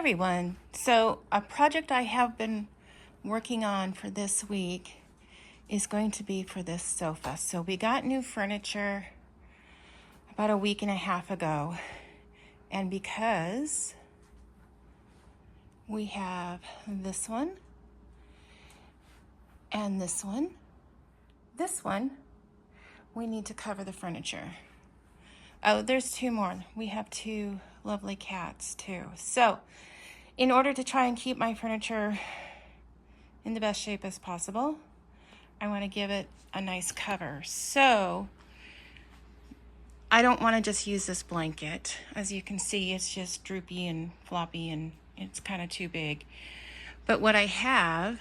everyone. So a project I have been working on for this week is going to be for this sofa. So we got new furniture about a week and a half ago, and because we have this one and this one, we need to cover the furniture. Oh, there's two more. We have two lovely cats too. So in order to try and keep my furniture in the best shape as possible, I want to give it a nice cover. So I don't want to just use this blanket. As you can see, it's just droopy and floppy and it's kind of too big. But what I have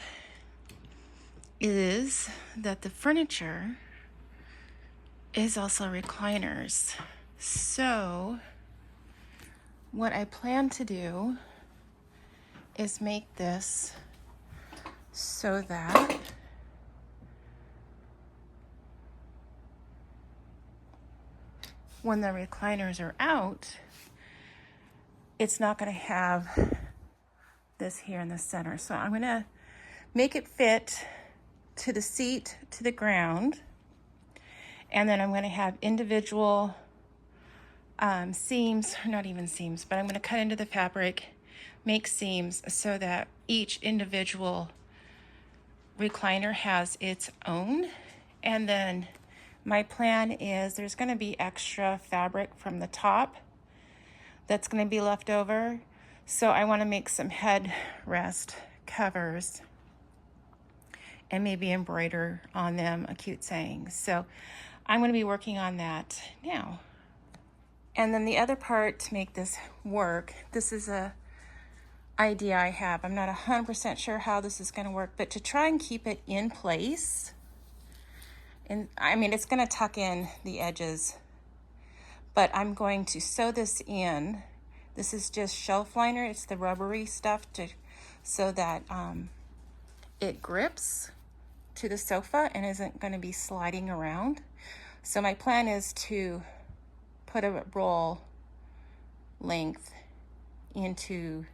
is that the furniture is also recliners. So what I plan to do is make this so that when the recliners are out, it's not going to have this here in the center. So I'm going to make it fit to the seat, to the ground, and then I'm going to have individual seams, not even seams, but I'm going to cut into the fabric, make seams so that each individual recliner has its own. And then my plan is there's going to be extra fabric from the top that's going to be left over. So I want to make some headrest covers and maybe embroider on them a cute saying. So I'm going to be working on that now. And then the other part to make this work, this is a idea I have. I'm not 100% sure how this is going to work, but to try and keep it in place, and I mean, it's going to tuck in the edges, but I'm going to sew this in. This is just shelf liner. It's the rubbery stuff so that it grips to the sofa and isn't going to be sliding around. So my plan is to put a roll length into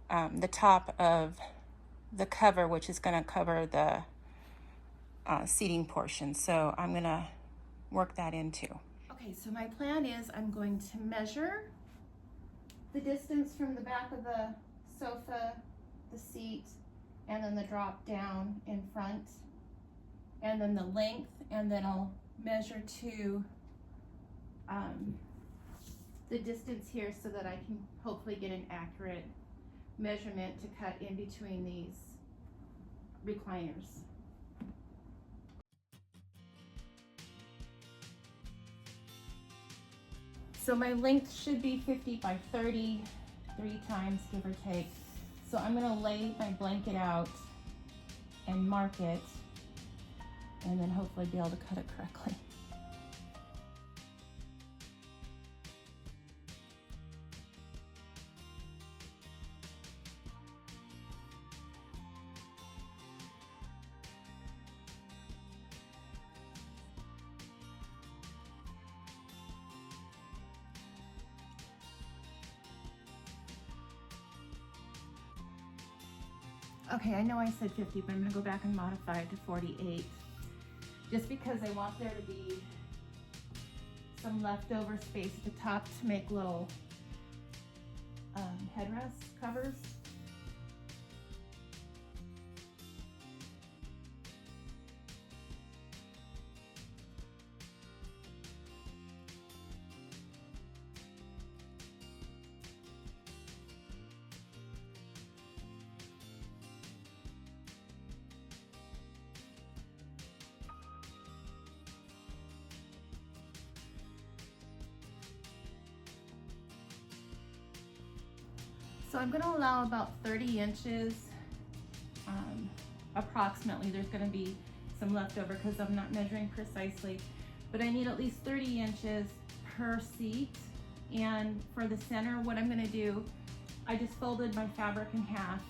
the top of the cover, which is going to cover the seating portion. So I'm going to work that into. Okay, so my plan is I'm going to measure the distance from the back of the sofa, the seat, and then the drop down in front, and then the length, and then I'll measure to the distance here so that I can hopefully get an accurate measurement to cut in between these recliners. So my length should be 50 by 30, 3 times, give or take. So I'm gonna lay my blanket out and mark it, and then hopefully be able to cut it correctly. Okay, I know I said 50, but I'm gonna go back and modify it to 48. Just because I want there to be some leftover space at the top to make little headrest covers. So I'm going to allow about 30 inches, approximately. There's going to be some leftover because I'm not measuring precisely, but I need at least 30 inches per seat. And for the center, what I'm going to do, I just folded my fabric in half,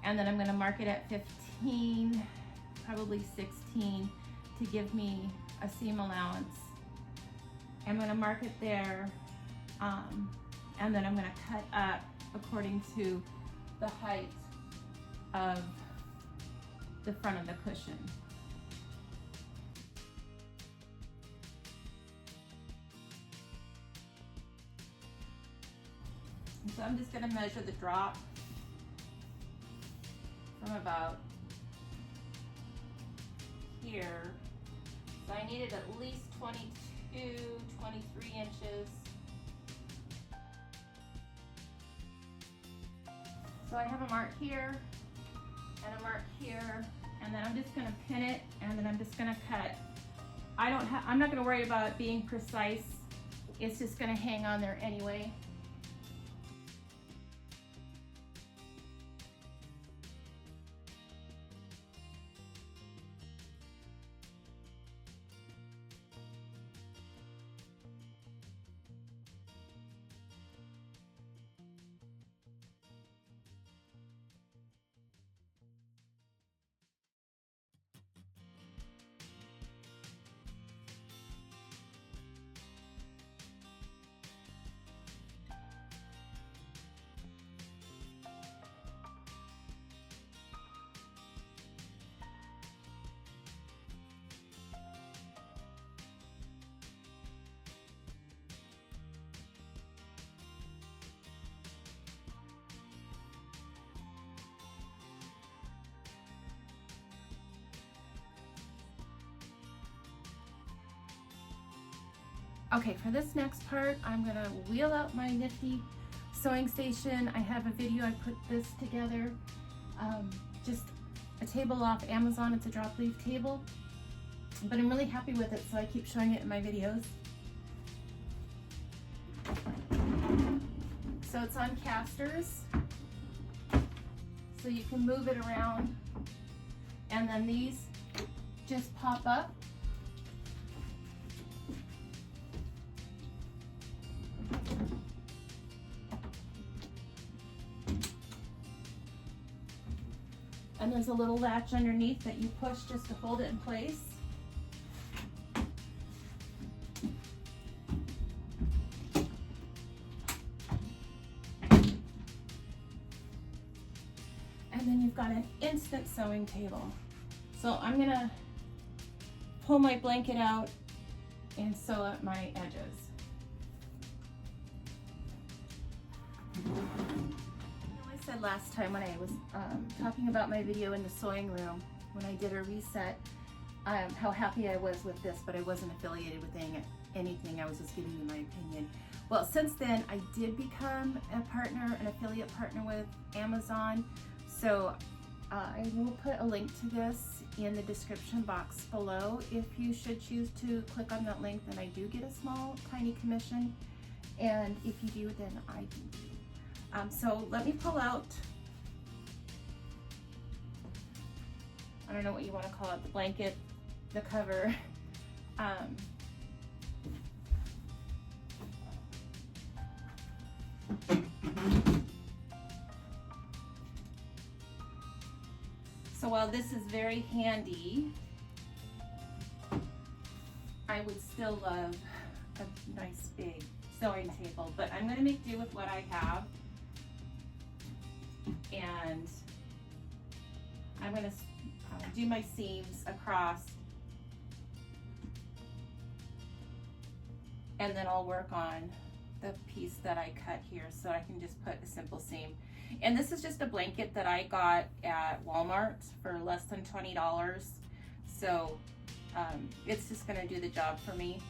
and then I'm going to mark it at 15, probably 16, to give me a seam allowance. I'm going to mark it there and then I'm going to cut up according to the height of the front of the cushion. So I'm just going to measure the drop from about here. So I needed at least 22, 23 inches. So I have a mark here and a mark here, and then I'm just going to pin it, and then I'm just going to cut. I'm not going to worry about it being precise. It's just going to hang on there anyway. Okay, for this next part, I'm gonna wheel out my nifty sewing station. I have a video, I put this together. Just a table off Amazon, it's a drop leaf table. But I'm really happy with it, so I keep showing it in my videos. So it's on casters, so you can move it around. And then these just pop up. And there's a little latch underneath that you push just to hold it in place. And then you've got an instant sewing table. So I'm gonna pull my blanket out and sew up my edges. I said last time when I was talking about my video in the sewing room, when I did a reset, how happy I was with this, but I wasn't affiliated with anything. I was just giving you my opinion. Well, since then, I did become a partner, an affiliate partner with Amazon. So I will put a link to this in the description box below. If you should choose to click on that link, then I do get a small, tiny commission. And if you do, then I do. So let me pull out, I don't know what you want to call it, the blanket, the cover. So while this is very handy, I would still love a nice big sewing table, but I'm going to make do with what I have. And I'm going to do my seams across, and then I'll work on the piece that I cut here, so I can just put a simple seam. And this is just a blanket that I got at Walmart for less than $20, so it's just going to do the job for me.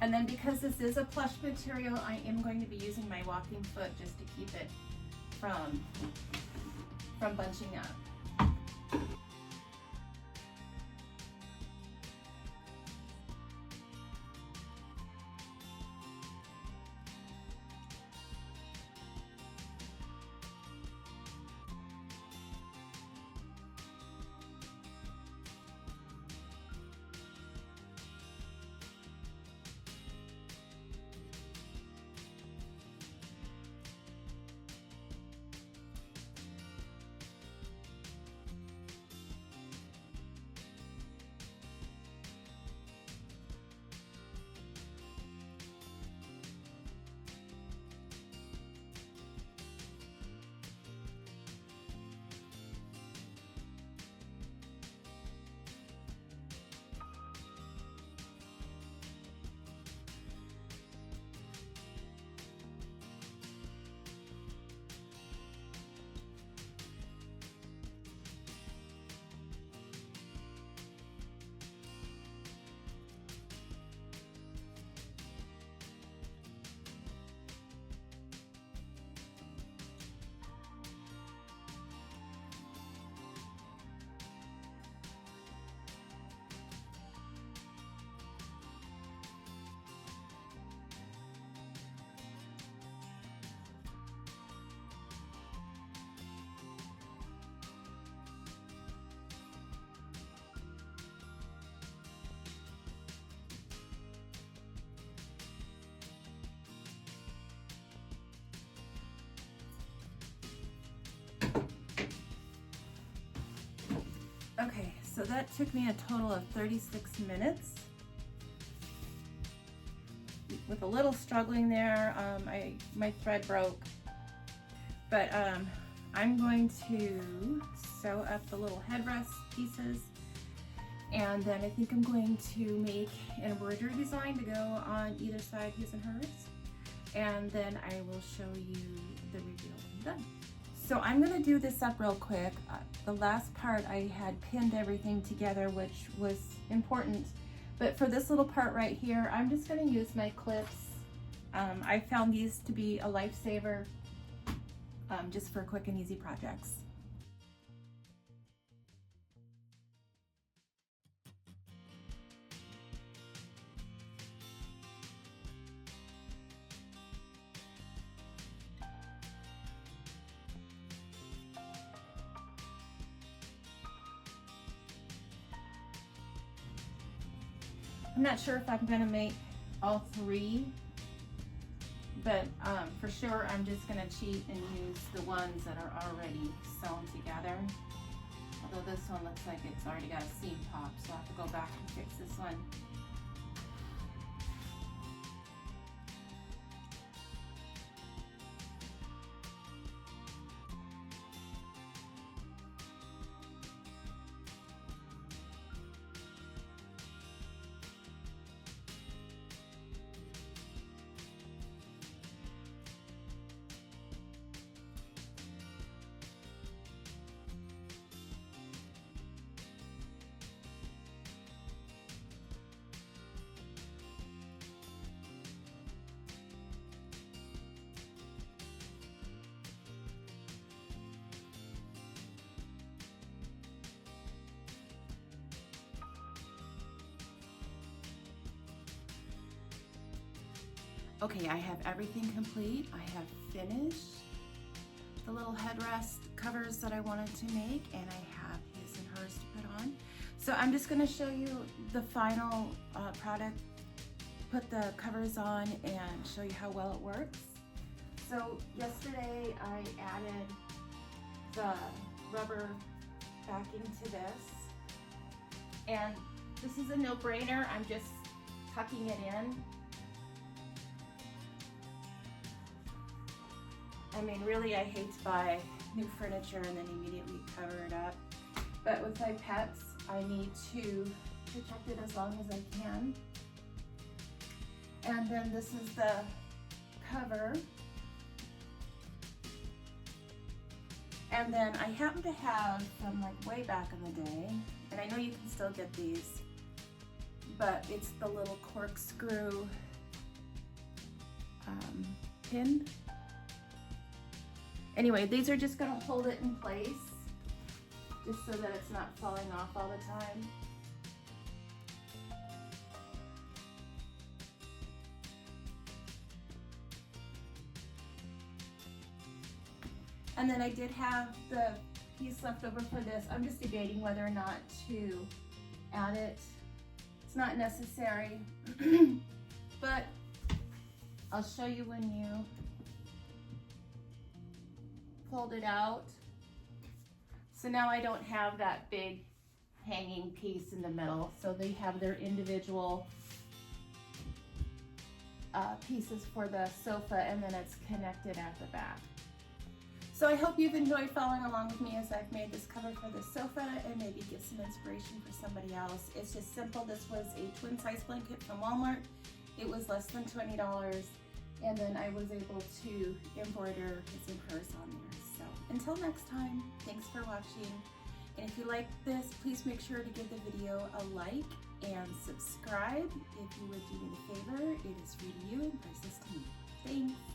And then because this is a plush material, I am going to be using my walking foot just to keep it from bunching up. Okay, so that took me a total of 36 minutes. With a little struggling there, my thread broke. But I'm going to sew up the little headrest pieces, and then I think I'm going to make an embroidery design to go on either side, his and hers, and then I will show you the reveal when I'm done. So I'm going to do this up real quick. The last part I had pinned everything together, which was important, but for this little part right here, I'm just going to use my clips. I found these to be a lifesaver, just for quick and easy projects. I'm not sure if I'm gonna make all three, but for sure I'm just gonna cheat and use the ones that are already sewn together. Although this one looks like it's already got a seam pop, so I'll have to go back and fix this one. Okay, I have everything complete. I have finished the little headrest covers that I wanted to make, and I have his and hers to put on. So I'm just gonna show you the final product, put the covers on, and show you how well it works. So yesterday I added the rubber backing to this, and this is a no-brainer. I'm just tucking it in. I mean, really, I hate to buy new furniture and then immediately cover it up. But with my pets, I need to protect it as long as I can. And then this is the cover. And then I happen to have from like way back in the day, and I know you can still get these, but it's the little corkscrew pin. Anyway, these are just gonna hold it in place, just so that it's not falling off all the time. And then I did have the piece left over for this. I'm just debating whether or not to add it. It's not necessary, but I'll show you when you fold it out. So now I don't have that big hanging piece in the middle. So they have their individual pieces for the sofa, and then it's connected at the back. So I hope you've enjoyed following along with me as I've made this cover for the sofa, and maybe give some inspiration for somebody else. It's just simple. This was a twin size blanket from Walmart. It was less than $20. And then I was able to embroider his and hers on there. So until next time, thanks for watching. And if you like this, please make sure to give the video a like and subscribe if you would do me the favor. It is free to you and priceless to me. Thanks.